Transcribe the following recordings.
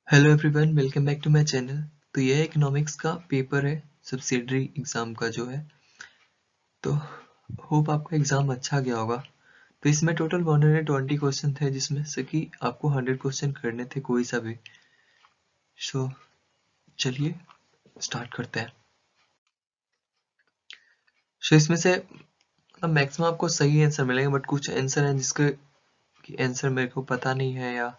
Hello everyone, welcome back to my channel. तो यह economics का पेपर है, सब्सिडरी एग्जाम का जो है। तो होप आपका एग्जाम अच्छा गया होगा। तो इसमें टोटल 120 क्वेश्चन थे, जिसमें से कि आपको 100 क्वेश्चन करने थे, कोई सा भी। सो चलिए स्टार्ट करते हैं। सो इसमें से मतलब मैक्सिमम आपको सही आंसर मिलेंगे, बट कुछ आंसर हैं जिसके आंसर मेरे को पता नहीं है या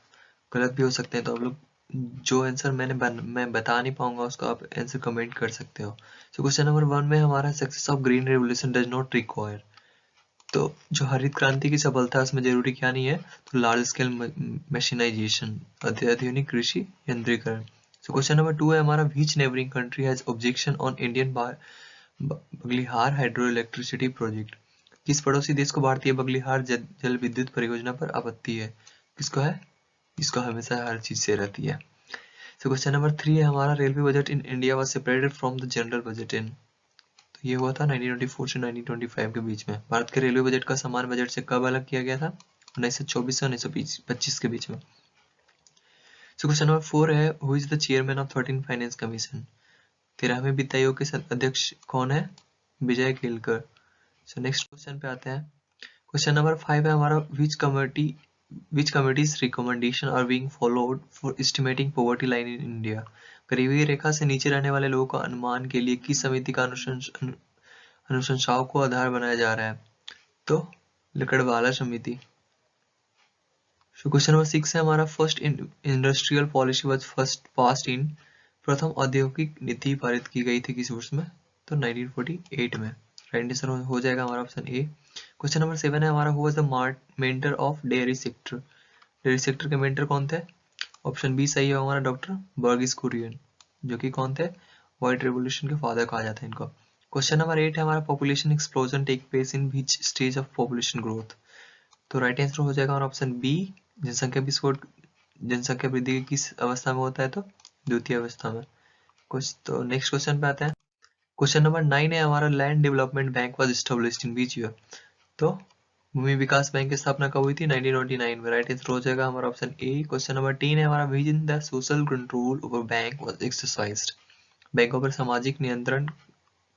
गलत भी हो सकते हैं। तो आप लोग जो आंसर मैं बता नहीं पाऊंगा, उसको आप आंसर कमेंट कर सकते हो। तो क्वेश्चन नंबर 1 में हमारा success of green revolution does not require. तो जो हरित क्रांति की सफलता है उसमें जरूरी क्या नहीं है, तो लार्ज स्केल मशीनाइजेशन, आधुनिक कृषि यंत्रीकरण। तो क्वेश्चन नंबर 2 है हमारा, which neighbouring country has objection on Indian Baglihar hydro electricity project. किस पड़ोसी देश को भारतीय बगलिहार जल विद्युत परियोजना पर आपत्ति है? किसको है? इसको हमेशा हर चीज से रहती है। So क्वेश्चन नंबर 3 है हमारा, railway budget in India was separated from the general budget in. तो ये हुआ था 1924 से 1925 के बीच में। भारत के रेलवे बजट का सामान्य बजट से कब अलग किया गया था? 1924 से 1925 के बीच में। So क्वेश्चन नंबर 4 है, who is the chairman of 13 finance commission. 13वें वित्त आयोग के अध्यक्ष कौन है? Vijay Kelkar. So next question पे आते हैं। क्वेश्चन नंबर 5 है हमारा, which committee's recommendation are being followed for estimating poverty line in India। गरीबी रेखा से नीचे रहने वाले लोगों का अनुमान के लिए किस समिति का अनुशंसाओं को आधार बनाया जा रहा है? तो लकड़वाला समिति। क्वेश्चन नंबर 6 है हमारा, first industrial policy was first passed in. प्रथम औद्योगिक नीति पारित की गई थी किस वर्ष में? तो 1948 में। राइट आंसर हो जाएगा हमारा ऑप्शन ए। क्वेश्चन नंबर 7 है हमारा, who was the mentor of dairy sector. Dairy sector के मेंटर कौन थे? ऑप्शन बी सही है हमारा, डॉक्टर बर्गिस कुरियन, जो कि कौन थे? व्हाइट रेवोल्यूशन के फादर कहा जाता है इनको। क्वेश्चन नंबर 8 है हमारा, population explosion take place in which stage of population growth. तो राइट आंसर हो जाएगा हमारा ऑप्शन बी, जनसंख्या विस्फोट, जनसंख्या वृद्धि किस अवस्था में होता है? तो द्वितीय अवस्था में। कुछ तो नेक्स्ट क्वेश्चन पे आते हैं। क्वेश्चन नंबर 9 है हमारा, land development bank was established in which year. तो भूमि विकास बैंक की स्थापना कब हुई थी? 1929 में। राइट आंसर हो जाएगा हमारा ऑप्शन ए। क्वेश्चन नंबर 3 है हमारा, vision the social control over bank was exercised. बैंकों पर सामाजिक नियंत्रण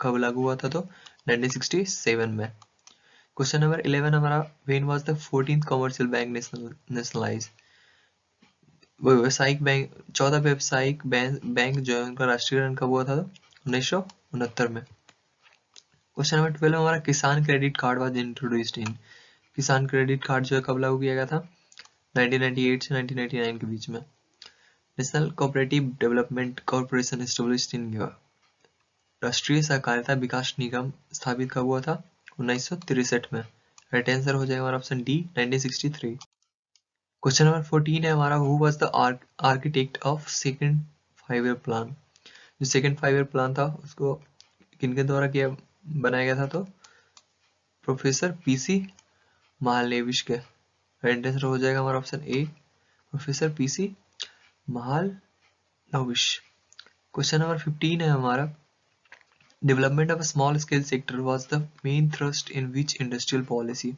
कब लागू हुआ था? तो 1967 में। क्वेश्चन नंबर 11 हमारा, when was the 14th commercial bank nationalise. व्यावसायिक बैंक, 14 व्यावसायिक बैंक जो है उनका राष्ट्रीयकरण कब हुआ था? 1969 में। क्वेश्चन नंबर 12 हमारा, किसान credit card was introduced in. किसान क्रेडिट कार्ड जो है कब लागू किया गया था? 1998 से 1999 के बीच में। National cooperative development corporation established in year. राष्ट्रीय सहकारिता विकास निगम स्थापित कब हुआ था? 1963 में। राइट आंसर हो जाएगा हमारा ऑप्शन डी, 1963। क्वेश्चन नंबर 14 है हमारा, who was the architect of second 5 year plan. जो सेकंड 5 ईयर प्लान था उसको किनके द्वारा किया बनाया गया था? तो प्रोफेसर पीसी महालनोबिस के। राइट आंसर हो जाएगा हमारा option A, professor PC Mahalanobis. Question number 15 है हमारा, development of small scale sector was the main thrust in which industrial policy.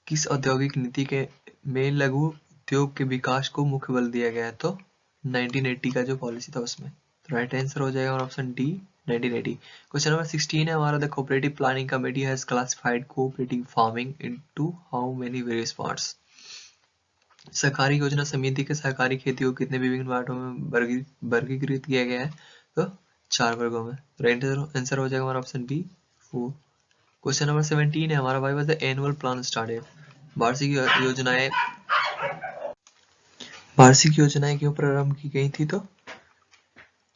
किस औद्योगिक नीति के में लघु उद्योग के विकास को मुख्य बल दिया गया है? तो 1980 का जो पॉलिसी था उसमें। राइट आंसर हो जाएगा ऑप्शन डी, 1980। क्वेश्चन नंबर 16 है हमारा, the cooperative planning committee has classified cooperative farming into how many various parts. सहकारी योजना समिति के सहकारी खेती को कितने विभिन्न वार्डों में वर्गीकृत किया गया है? तो 4 वर्गों में। राइट आंसर हो जाएगा हमारा ऑप्शन बी, 4। क्वेश्चन नंबर 17 है हमारा, why was the annual plan started. वार्षिक योजनाएं वार्षिक योजनाएं क्यों प्रारंभ की गई थी? तो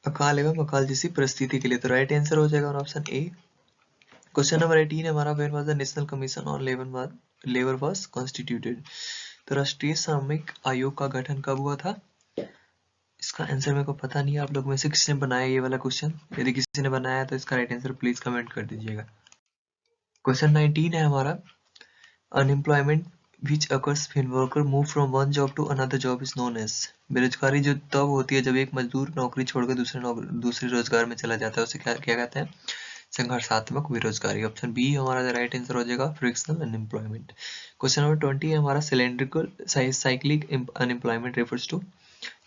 अकाल एवं अकाल जैसी परिस्थिति के लिए। तो राइट आंसर हो जाएगा ऑप्शन ए। क्वेश्चन नंबर 18 है हमारा, when was the national commission on labour was constituted. तो राष्ट्रीय श्रमिक आयोग का गठन कब हुआ था? इसका आंसर मेरे को पता नहीं है, आप लोग में से किसने बनाया ये वाला क्वेश्चन? यदि किसी ने बनाया तो इसका राइट आंसर प्लीज कमेंट कर दीजिएगा। क्वेश्चन 19 है हमारा, unemployment which occurs when worker move from one job to another job is known as। बेरोजगारी जो तब होती है जब एक मजदूर नौकरी छोड़कर दूसरे रोजगार में चला जाता है, उसे क्या क्या कहते हैं? संघर्षात्मक बेरोजगारी। ऑप्शन बी हमारा राइट आंसर हो जाएगा, फ्रिक्शनल अनएम्प्लॉयमेंट। क्वेश्चन नंबर 20 है हमारा, cylindrical cyclic unemployment refers to.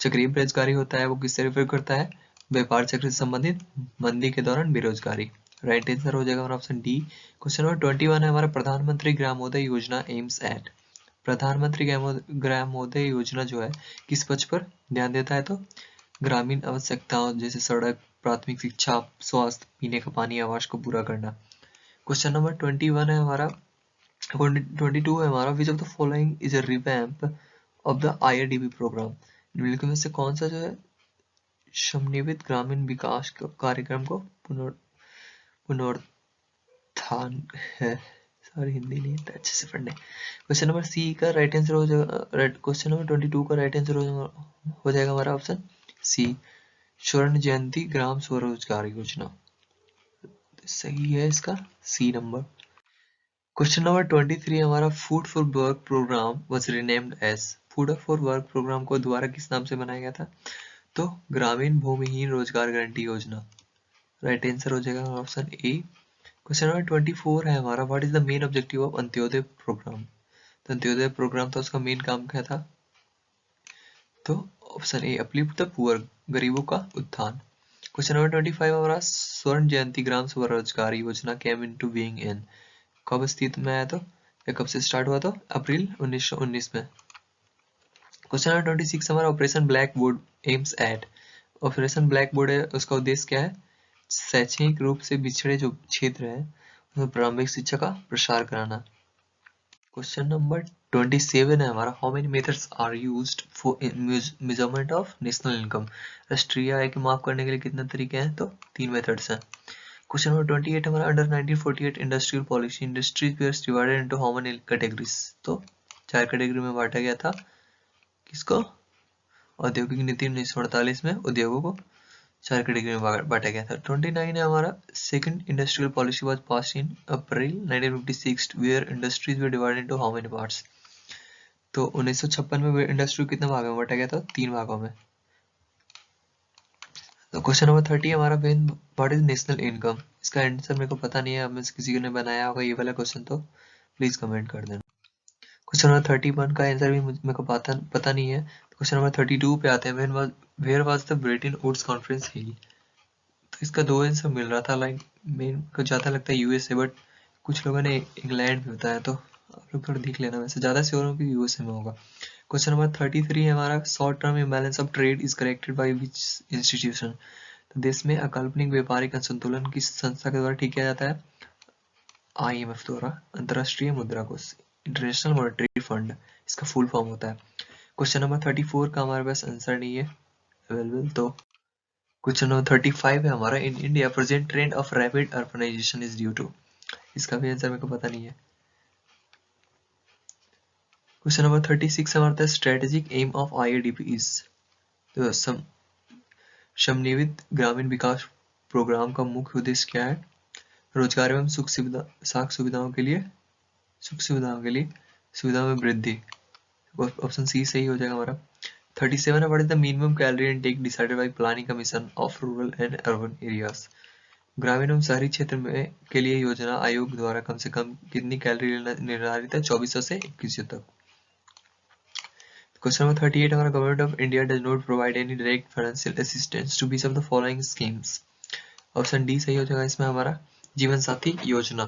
चक्रीय बेरोजगारी होता है वो किससे रेफर करता है? व्यापार चक्र से संबंधित मंदी के दौरान बेरोजगारी। राइट आंसर हो जाएगा हमारा ऑप्शन डी। क्वेश्चन नंबर 21 है हमारा, प्रधानमंत्री ग्रामोदय योजना एम्स एट। प्रधानमंत्री ग्रामोदय योजना जो है किस पक्ष पर ध्यान देता है? तो ग्रामीण आवश्यकताओं जैसे सड़क, प्राथमिक शिक्षा, स्वास्थ्य, पीने का पानी, आवास को पूरा करना। क्वेश्चन नंबर 21 है हमारा, 22 है हमारा, which of the following is a revamp of the IRDP program. निम्नलिखित में से कौन सा जो है समन्वित ग्रामीण विकास कार्यक्रम को पुनरुत्थान है? सॉरी हिंदी नहीं है अच्छे से पढ़ने। क्वेश्चन नंबर सी का राइट आंसर हो जाएगा, क्वेश्चन नंबर 22 का राइट आंसर हो जाएगा हमारा ऑप्शन सी, स्वर्ण जयंती ग्राम स्वरोजगार योजना। सही है इसका सी नंबर। क्वेश्चन नंबर 23 हमारा, food for work program was renamed as. Food for work program को दोबारा किस नाम से बनाया गया था? तो ग्रामीण भूमिहीन रोजगार गारंटी योजना। राइट आंसर हो जाएगा ऑप्शन ए। क्वेश्चन नंबर 24 है हमारा, what is the main objective of Antyodaya program. तो अंत्योदय प्रोग्राम था उसका मेन काम क्या था? तो option A, uplift the poor, गरीबों का उत्थान। क्वेश्चन नंबर 25 हमारा, स्वर्ण जयंती ग्राम स्वरोजगार योजना केम इनटू बीइंग इन। कब अस्तित्व में आया? तो या कब से स्टार्ट हुआ? तो अप्रैल 1919 में। क्वेश्चन नंबर 26 हमारा, operation black board aims at. Operation black board है उसका उद्देश्य क्या है? शैक्षणिक रूप से पिछड़े जो क्षेत्र है उसमें प्रारंभिक शिक्षा का प्रसार कराना। क्वेश्चन नंबर 27 है हमारा, how many methods are used for measurement of national income. राष्ट्रीय आय के माप करने के लिए कितने तरीके हैं? तो 3 मेथड्स हैं। क्वेश्चन नंबर 28 हमारा, under 1948 industrial policy industries were divided into how many categories. तो 4 कैटेगरी में बांटा गया था। किसको? औद्योगिक नीति 1948 में उद्योगों को 4 कैटेगरी में बांटा गया था। 29 है हमारा, second industrial policy was passed in April 1956 where industries were divided into how many parts. तो 1956 में इंडस्ट्री कितने भागों में बांटा गया था? 3 भागों में। तो क्वेश्चन नंबर 30 हमारा, व्हाट इज नेशनल इनकम। इसका आंसर मेरे को पता नहीं है, अब किसी ने बनाया होगा ये वाला क्वेश्चन तो प्लीज कमेंट कर देना। क्वेश्चन नंबर 31 का आंसर भी मेरे को पता नहीं है। क्वेश्चन नंबर 32 पे आते हैं, where was the Bretton Woods conference held. तो इसका 2 आंसर मिल रहा था, लाइक मेरे को ज्यादा लगता है यूएसए, बट कुछ लोगों ने इंग्लैंड में बताया, तो आप लोग थोड़ा देख लेना। वैसे ज्यादा श्योर हूँ कि यूएसए में होगा। क्वेश्चन नंबर 33 है हमारा, short term imbalance of trade is corrected by which institution. तो देश में अकाल्पनिक व्यापारिक असंतुलन किस संस्था के द्वारा ठीक किया जाता है? IMF द्वारा, अंतरराष्ट्रीय मुद्रा कोष, इंटरनेशनल मॉनेटरी फंड इसका फुल फॉर्म होता है। क्वेश्चन नंबर 34 का हमारे पास आंसर नहीं है अवेलेबल। तो क्वेश्चन नंबर 35 है हमारा, in India present trend of rapid urbanization is due to. इसका भी आंसर मेरे को पता नहीं है। क्वेश्चन नंबर 36 हमारा था, strategic aim of IRDP is. तो समन्वित ग्रामीण विकास प्रोग्राम का मुख्य उद्देश्य क्या है? रोजगार एवं सुख सुविधाओं के लिए सुविधाओं में वृद्धि। ऑप्शन सी सही हो जाएगा हमारा। 37 है, what is the minimum calorie intake decided by planning commission of rural and urban areas. ग्रामीण एवं शहरी क्षेत्र में के लिए योजना आयोग द्वारा कम से कम कितनी कैलोरी निर्धारित है? 2400 से 2100 तक। क्वेश्चन नंबर 38 हमारा, government of India does not provide any direct financial assistance to which of the following schemes. Option D सही हो जाएगा इसमें हमारा, जीवन साथी योजना।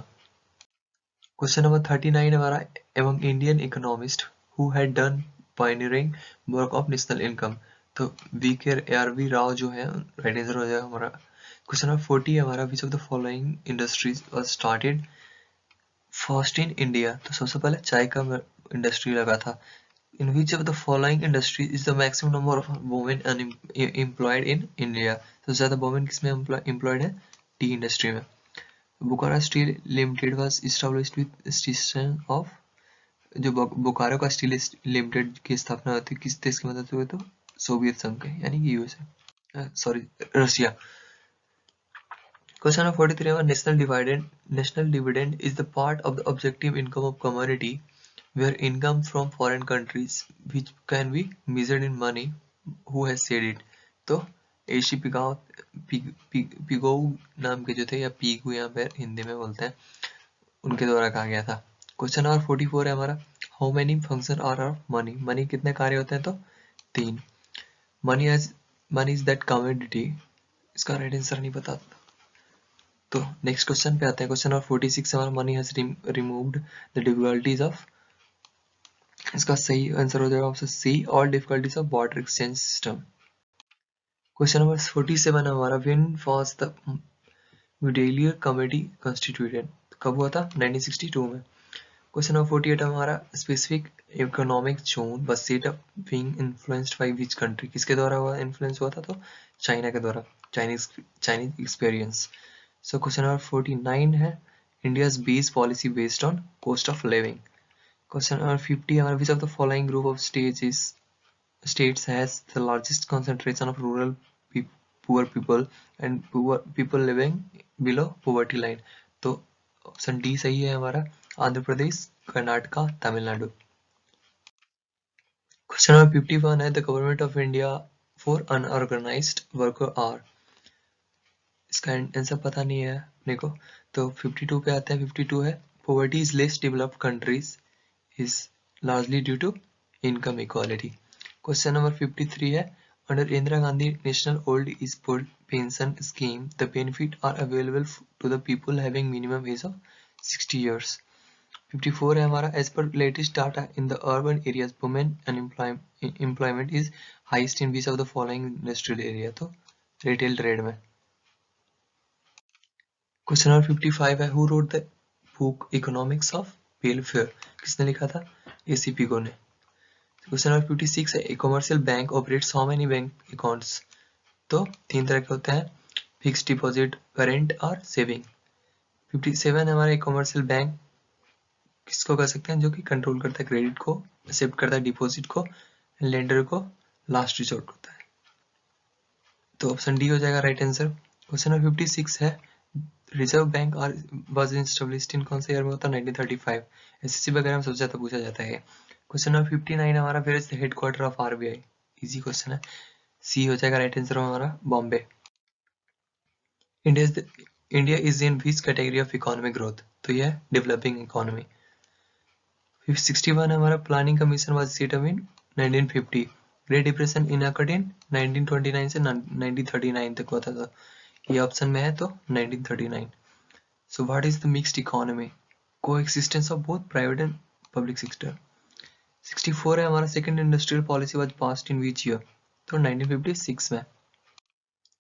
क्वेश्चन नंबर 39 हमारा, among Indian economist who had done pioneering work of national income. तो VKRV राव जो है राइट आंसर हो जाएगा हमारा। क्वेश्चन नंबर 40 हमारा, which of the following industries was started first in India. तो सबसे पहले चाय का इंडस्ट्री लगा था। In which of the following industry is the maximum number of women employed in India. सबसे ज्यादा वुमेन किसमें एम्प्लॉयड है? टी इंडस्ट्री में। Bokaro steel limited was established with station of. जो बोकारो का स्टील लिमिटेड की स्थापना होती है किस देश की मदद से हुई? तो सोवियत संघ के, यानी कि USA, sorry Russia. Question number 43 है, national dividend is the part of the objective income of community where income from foreign countries which can be measured in money. Who has said it? तो एशी पिगोव नाम के जो थे, या Pigou यहाँ पे हिंदी में बोलते हैं, उनके द्वारा कहा गया था। क्वेश्चन नंबर 44 है हमारा, how many function are of money. Money कितने कार्य होते हैं? तो 3। मनी इज दैट कमोडिटी, इसका राइट आंसर नहीं पता। तो नेक्स्ट क्वेश्चन पे आते हैं। क्वेश्चन नंबर 46 हमारा money has removed the difficulties of, इसका सही आंसर हो जाएगा option C, all difficulties of barter exchange system. Question number 47 हमारा, when was the Mudaliar committee constituted, कब हुआ था? 1962 में। क्वेश्चन नंबर 48 हमारा, specific economic zone was set up being influenced by which country, किसके द्वारा हुआ इन्फ्लुएंस हुआ था? तो चाइना के द्वारा, Chinese experience. So question number 49 है, India's base policy based on cost of living. Question number 50 हमारा, which of the following group of states has the largest concentration of rural poor people and poor people living below poverty line? तो option D सही है हमारा, Andhra Pradesh, Karnataka, Tamil Nadu. Question number 51 है, the government of India for unorganized worker are, इसका answer पता नहीं है अपने को। तो 52 पे आते हैं। 52 है, poverty is less developed countries is largely due to income equality. Question number 53 है, under Indira Gandhi National Old Age Pension Scheme, the benefit are available to the people having minimum age of 60 years. 54 है हमारा, as per latest data in the urban areas, women employment is highest in which of the following industrial area? तो retail trade में। Question number 55 है, who wrote the book economics of welfare, किसने लिखा था? A C Pigou ने। Question number 56 है, a commercial bank operates how many bank accounts? तो 3 तरह के होते हैं, फिक्स डिपॉजिट, करेंट और सेविंग। 57 है हमारा, ए कमर्शियल बैंक किसको कर सकते हैं? जो कि कंट्रोल करता है क्रेडिट को, एक्सेप्ट करता है डिपॉजिट को, लेंडर को लास्ट रिसोर्ट होता है। तो ऑप्शन डी हो जाएगा राइट आंसर। क्वेश्चन नंबर 56 है, reserve bank was established in कौन से ईयर में होता है? 1935। एसएससी वगैरह में सबसे ज्यादा पूछा जाता है। क्वेश्चन नंबर 59 हमारा, where is the headquarter of RBI? Easy question है, सी हो जाएगा राइट आंसर हमारा, Bombay. India is in which category of economic growth? तो यह है डेवलपिंग इकोनॉमी। 61 हमारा, planning commission was set up in 1950। Great depression in occurred in 1929 से 1939 तक होता था। ये ऑप्शन में है तो 1939। So what is the mixed economy? Coexistence of both private and public sector. 64 है हमारा, second industrial policy was passed in which year? तो 1956 में।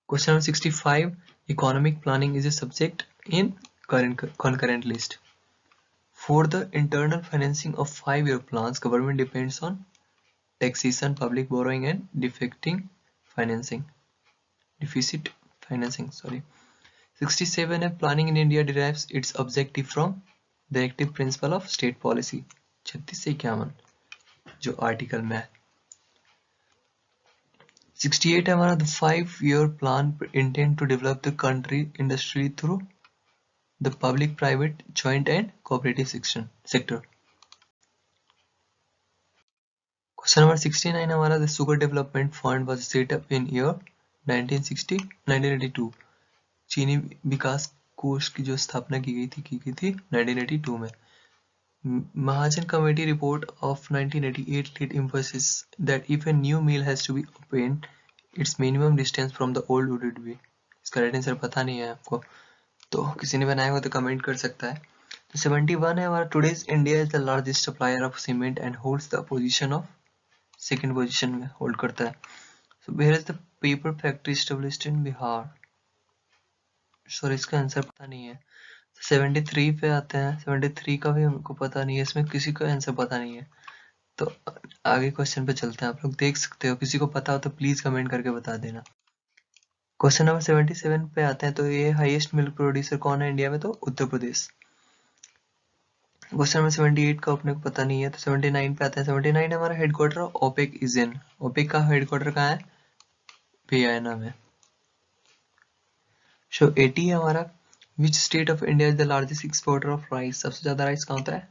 Question number 65, economic planning is a subject in concurrent list. For the internal financing of 5-year plans, government depends on taxation, public borrowing and deficit financing, sorry. 67 है, planning in India derives its objective from directive principle of state policy. 36 से 51 जो article में है। 68 है हमारा, the 5-year plan intend to develop the country industry through the public, private, joint and cooperative sector. Question number 69 हमारा, the sugar development fund was set up in year 1982. चीनी विकास कोष की जो स्थापना की गई थी 1982 में। Mahajan Committee report of 1988 lead emphasis that if a new mill has to be opened, its minimum distance from the old would be? इसका राइट आंसर पता नहीं है आपको, तो किसी ने बनाया हो तो कमेंट कर सकता है। तो 71 है हमारा, today's India is the largest supplier of cement and holds the position of, second position में होल्ड करता है। So where is the paper factory established in Bihar? Sorry इसका आंसर पता नहीं है। 73 पे आते हैं, 73 का भी हमको पता नहीं है, इसमें किसी को आंसर पता नहीं है। तो आगे क्वेश्चन पे चलते हैं, आप लोग देख सकते हो, किसी को पता हो तो प्लीज कमेंट करके बता देना। क्वेश्चन नंबर 77 पे आते हैं, तो ये हाईएस्ट मिल्क प्रोड्यूसर कौन है इंडिया में? तो उत्तर प्रदेश। क्वेश्चन नंबर 78 का अपने को पता नहीं है, तो 79 पे आते हैं। 79 हमारा, headquarter of OPEC is in, OPEC का हेडक्वार्टर कहाँ है? वियना में। सो 80 है हमारा, which state of India is the largest exporter of rice? सबसे ज्यादा राइस कहाँ होता है?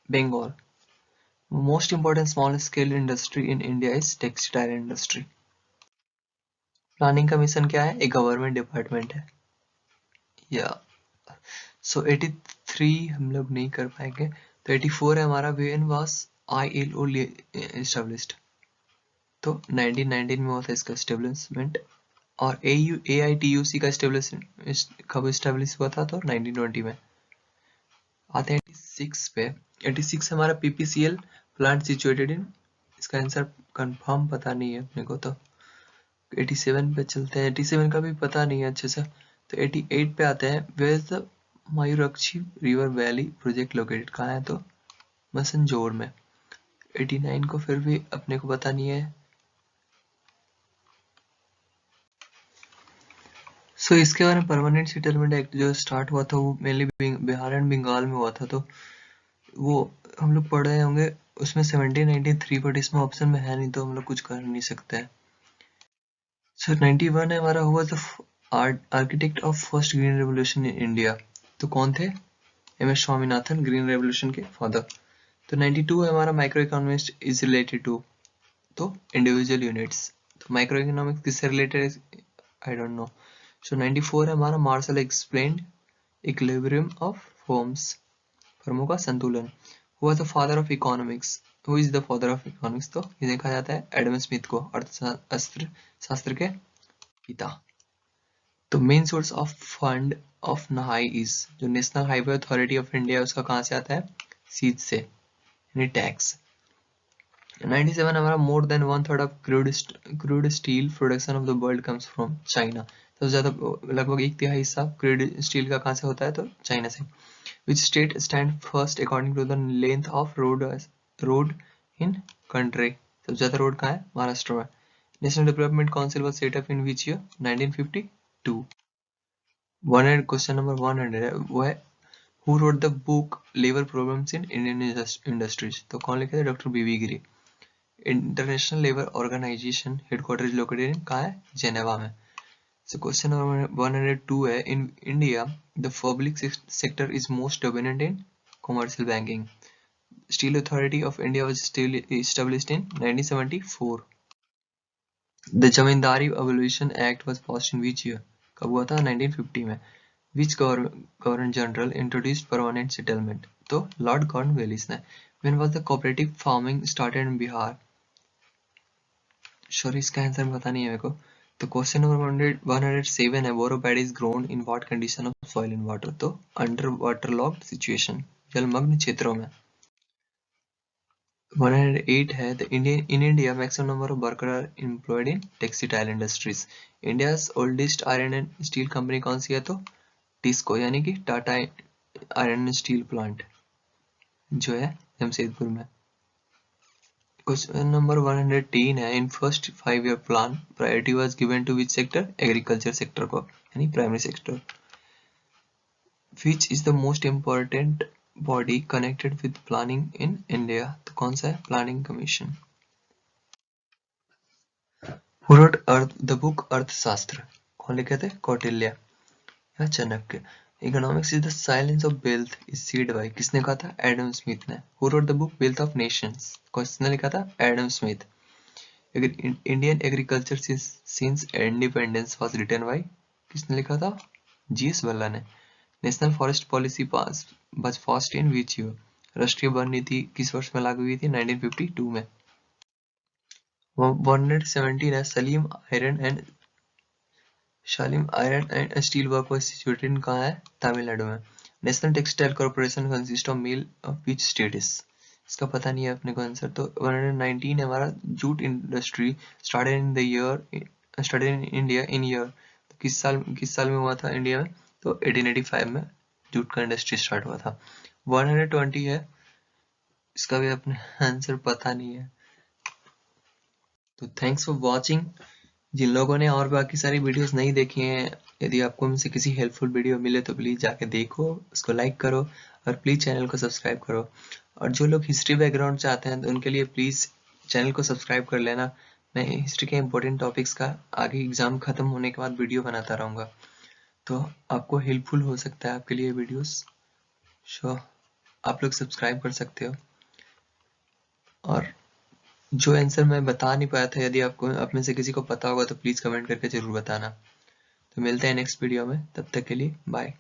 Bengal. Most important small scale industry in India is textile industry. Planning commission क्या है? एक गवर्नमेंट डिपार्टमेंट है। या सो 83 हम लोग नहीं कर पाएंगे, तो 84 है हमारा, व्हेन वाज ILO एस्टैब्लिश्ड? तो 1919 में हुआ था इसका एस्टेब्लिशमेंट। और AITUC का कब एस्टेब्लिश हुआ था? तो 1920 में। आते हैं 86 पे। 86 हमारा PPCL प्लांट सिचुएटेड इन, इसका आंसर कंफर्म पता नहीं है अपने को, तो 87 पे चलते हैं। 87 का भी पता नहीं है अच्छे से, तो 88 पे आते हैं। Where is the Mayurakshi river valley project located? कहाँ है? तो मसंजोर में। 89 को फिर भी अपने को पता नहीं है। सो इसके बारे में परमानेंट सेटलमेंट एक्ट जो स्टार्ट हुआ था वो मेनली बिहार एंड बंगाल में हुआ था, तो वो हम लोग पढ़ रहे होंगे उसमें 1793, बट इसमें ऑप्शन में है नहीं तो हम लोग कुछ कर नहीं सकते हैं। सो 91 है हमारा, who the architect of first green revolution in India? तो कौन थे? MS स्वामीनाथन, ग्रीन रेवोल्यूशन के फादर। तो 92 है हमारा, micro economics is related to? तो इंडिविजुअल यूनिट्स। तो माइक्रो इकोनॉमिक्स किससे रिलेटेड है? I don't know. सो 94 है हमारा, Marshall explained equilibrium of firms, फर्मों का संतुलन। Who was the father of economics? Who is the father of economics? तो ये देखा जाता है एडम स्मिथ को, अर्थशास्त्र शास्त्र के पिता। तो main source of fund of नहाई इज? जो national highway authority of India, उसका कहाँ से आता है? सीज से, यानी टैक्स। 97 हमारा, more than 1/3 of crude steel production of the world comes from China? तो ज्यादा लगभग 1/3 हिस्सा क्रूड स्टील का कहाँ से होता है? तो चाइना से। Which state stand first according to the length of road in country? सबसे ज्यादा रोड कहाँ है? महाराष्ट्र में। National development council was set up in which year? 1952। 100 question number 100 है, वो है who wrote the book labor problems in Indian industries? तो कौन लिखे थे? Doctor BV Giri. International labour organization headquarter is located in, कहाँ है? जेनेवा में। So question number 102 है, in India the public sector is most dominant in commercial banking. Steel Authority of India was established in 1974. The Zamindari Abolition Act was passed in which year? कब हुआ था? 1950 में। Which Governor General introduced permanent settlement? तो Lord Cornwallis ने। When was the cooperative farming started in Bihar? Sorry इसका answer पता नहीं है मेरे को। तो क्वेश्चन नंबर 107 है, boro paddy is grown in what condition of soil and water? तो अंडर वाटर लॉक्ड सिचुएशन, जलमग्न क्षेत्रों में। 108 है, the in India maximum number of worker are employed in textile industries? India's oldest iron and steel company कौन सी है? तो TISCO, यानी कि Tata iron and steel plant जो है जमशेदपुर में। क्वेश्चन नंबर 110 है, in first 5-year plan priority was given to which sector? Agriculture sector को, यानी primary sector. Which is the most important body connected with planning in India? तो कौन सा है? Planning commission. Who wrote the book Arthashastra? कौन लिखे थे? कौटिल्य या Chanakya. Economics is the science of wealth is said by? किसने कहा था? एडम स्मिथ ने। Who wrote the book wealth of nations? किसने लिखा था? Adam Smith. Indian agriculture since independence was written by? किसने लिखा था? GS बल्ला ने। National forest policy was passed in which year? राष्ट्रीय वन नीति किस वर्ष में लागू हुई थी? 1952 में। 117 है, Salem iron and steel work was situated in, कहाँ है? तमिलनाडु में। National textile corporation consist of mill of which state is? इसका पता नहीं है अपने को आंसर। तो 119 है हमारा, jute industry started in India in year? तो किस साल में हुआ था इंडिया में? तो 1885 में जूट का इंडस्ट्री स्टार्ट हुआ था। 120 है, इसका भी अपने आंसर पता नहीं है। तो थैंक्स फॉर वॉचिंग। जिन लोगों ने और बाकी सारी वीडियोस नहीं देखी हैं, यदि आपको उनसे किसी हेल्पफुल वीडियो मिले तो प्लीज़ जाके देखो, उसको लाइक करो और प्लीज़ चैनल को सब्सक्राइब करो। और जो लोग हिस्ट्री बैकग्राउंड चाहते हैं तो उनके लिए प्लीज़ चैनल को सब्सक्राइब कर लेना। मैं हिस्ट्री के इंपॉर्टेंट टॉपिक्स का आगे एग्ज़ाम ख़त्म होने के बाद वीडियो बनाता रहूँगा, तो आपको हेल्पफुल हो सकता है आपके लिए वीडियोस। आप लोग सब्सक्राइब कर सकते हो। और जो आंसर मैं बता नहीं पाया था, यदि आपको आप में से किसी को पता होगा तो प्लीज़ कमेंट करके ज़रूर बताना। तो मिलते हैं नेक्स्ट वीडियो में, तब तक के लिए बाय।